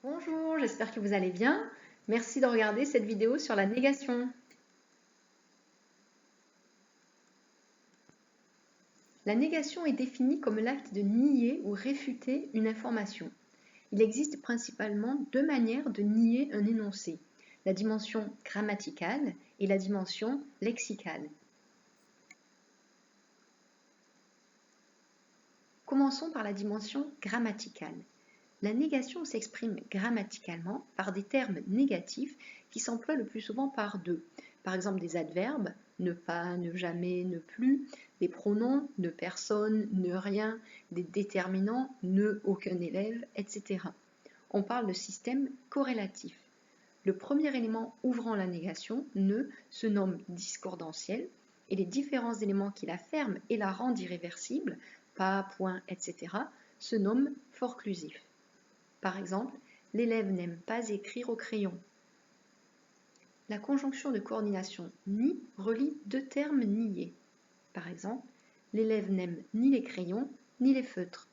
Bonjour, j'espère que vous allez bien. Merci de regarder cette vidéo sur la négation. La négation est définie comme l'acte de nier ou réfuter une information. Il existe principalement deux manières de nier un énoncé, la dimension grammaticale et la dimension lexicale. Commençons par la dimension grammaticale. La négation s'exprime grammaticalement par des termes négatifs qui s'emploient le plus souvent par deux. Par exemple des adverbes, ne pas, ne jamais, ne plus, des pronoms, ne personne, ne rien, des déterminants, ne aucun élève, etc. On parle de système corrélatif. Le premier élément ouvrant la négation, ne, se nomme discordantiel et les différents éléments qui la ferment et la rendent irréversible, pas, point, etc., se nomment forclusifs. Par exemple, l'élève n'aime pas écrire au crayon. La conjonction de coordination ni relie deux termes niés. Par exemple, l'élève n'aime ni les crayons ni les feutres.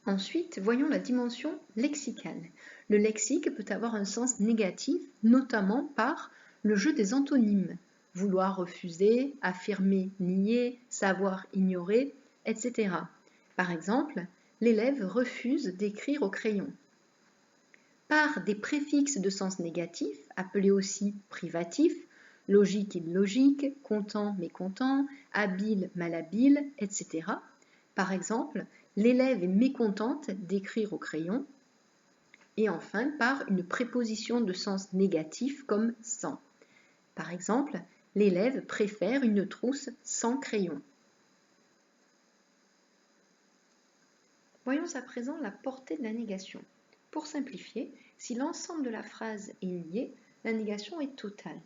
Ensuite, voyons la dimension lexicale. Le lexique peut avoir un sens négatif, notamment par le jeu des antonymes. Vouloir refuser, affirmer nier, savoir ignorer, etc. Par exemple, l'élève refuse d'écrire au crayon. Par des préfixes de sens négatif, appelés aussi privatifs, logique illogique, content mécontent, habile malhabile, etc. Par exemple, l'élève est mécontente d'écrire au crayon. Et enfin, par une préposition de sens négatif comme sans. Par exemple, l'élève préfère une trousse sans crayon. Voyons à présent la portée de la négation. Pour simplifier, si l'ensemble de la phrase est nié, la négation est totale.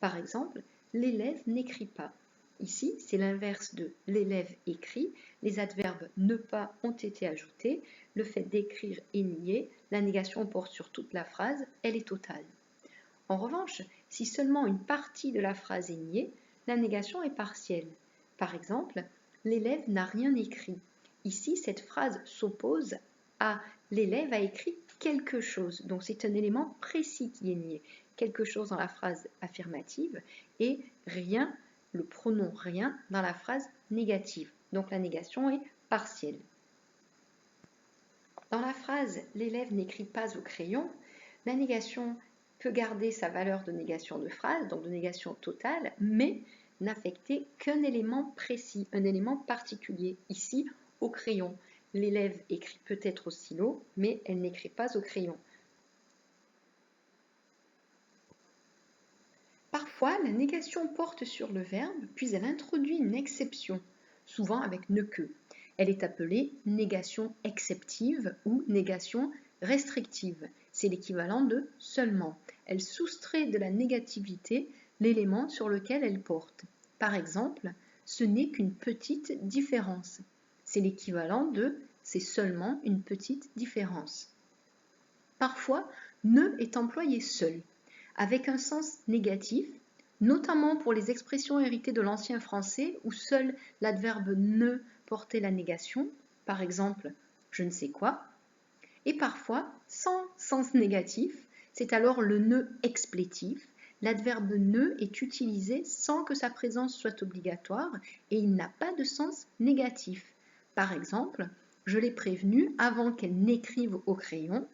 Par exemple, l'élève n'écrit pas. Ici, c'est l'inverse de l'élève écrit, les adverbes ne pas ont été ajoutés, le fait d'écrire est nié, la négation porte sur toute la phrase, elle est totale. En revanche, si seulement une partie de la phrase est niée, la négation est partielle. Par exemple, l'élève n'a rien écrit. Ici, cette phrase s'oppose à l'élève a écrit quelque chose. Donc, c'est un élément précis qui est nié. Quelque chose dans la phrase affirmative et rien, le pronom rien, dans la phrase négative. Donc, la négation est partielle. Dans la phrase « l'élève n'écrit pas au crayon », la négation peut garder sa valeur de négation de phrase, donc de négation totale, mais n'affecter qu'un élément précis, un élément particulier. Ici, au crayon. L'élève écrit peut-être au stylo, mais elle n'écrit pas au crayon. Parfois, la négation porte sur le verbe, puis elle introduit une exception, souvent avec ne que. Elle est appelée négation exceptive ou négation restrictive. C'est l'équivalent de seulement. Elle soustrait de la négativité l'élément sur lequel elle porte. Par exemple, ce n'est qu'une petite différence. C'est l'équivalent de c'est seulement une petite différence. Parfois, ne est employé seul, avec un sens négatif, notamment pour les expressions héritées de l'ancien français où seul l'adverbe ne portait la négation, par exemple je ne sais quoi, et parfois sans sens négatif, c'est alors le ne explétif. L'adverbe ne est utilisé sans que sa présence soit obligatoire et il n'a pas de sens négatif. Par exemple, je l'ai prévenue avant qu'elle n'écrive au crayon.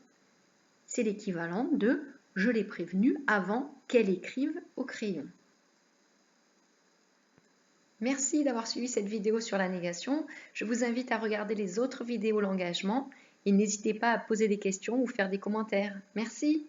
C'est l'équivalent de je l'ai prévenue avant qu'elle écrive au crayon. Merci d'avoir suivi cette vidéo sur la négation. Je vous invite à regarder les autres vidéos l'engagement et n'hésitez pas à poser des questions ou faire des commentaires. Merci.